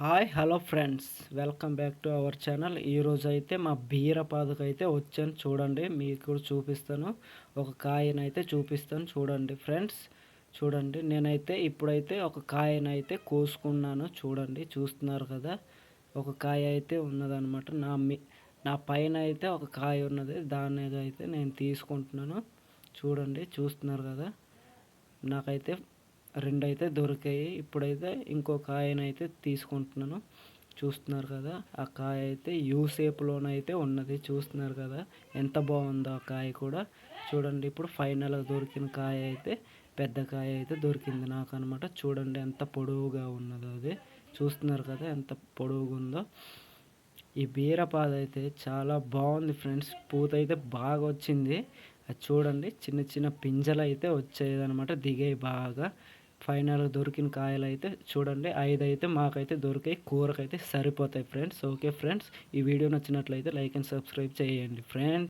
Hi hello friends, welcome back to our channel. ఈరోజు అయితే మా బీరపాదుకు అయితే వచ్చాను. చూడండి, మీకు కూడా చూపిస్తాను. ఒక కాయనైతే చూపిస్తాను, చూడండి ఫ్రెండ్స్. చూడండి, నేనైతే ఇప్పుడైతే ఒక కాయనైతే కోసుకున్నాను. చూడండి, చూస్తున్నారు కదా, ఒక కాయ అయితే ఉన్నదనమాట. నా పైన అయితే ఒక కాయ ఉన్నది, దాన్ని అయితే నేను తీసుకుంటున్నాను. చూడండి, చూస్తున్నారు కదా, నాకైతే రెండైతే దొరికాయి. ఇప్పుడైతే ఇంకో కాయనైతే తీసుకుంటున్నాను. చూస్తున్నారు కదా, ఆ కాయ అయితే యూ షేప్లోనైతే ఉన్నది. చూస్తున్నారు కదా, ఎంత బాగుందో ఆ కాయ కూడా. చూడండి, ఇప్పుడు ఫైనల్గా దొరికిన కాయ అయితే పెద్ద కాయ అయితే దొరికింది నాకు అనమాట. చూడండి ఎంత పొడవుగా ఉన్నదో అది. చూస్తున్నారు కదా ఎంత పొడవుగా ఉందో. ఈ బీరపాదు అయితే చాలా బాగుంది ఫ్రెండ్స్. పూత అయితే బాగా వచ్చింది. అది చూడండి, చిన్న చిన్న పింజలు అయితే వచ్చాయన్నమాట, దిగాయి బాగా. ఫైనల్గా దొరికిన కాయలు అయితే చూడండి 5 అయితే మాకైతే దొరికాయి. కూరకైతే సరిపోతాయి ఫ్రెండ్స్. ఓకే ఫ్రెండ్స్, ఈ వీడియో నచ్చినట్లయితే లైక్ అండ్ సబ్స్క్రైబ్ చేయండి ఫ్రెండ్స్.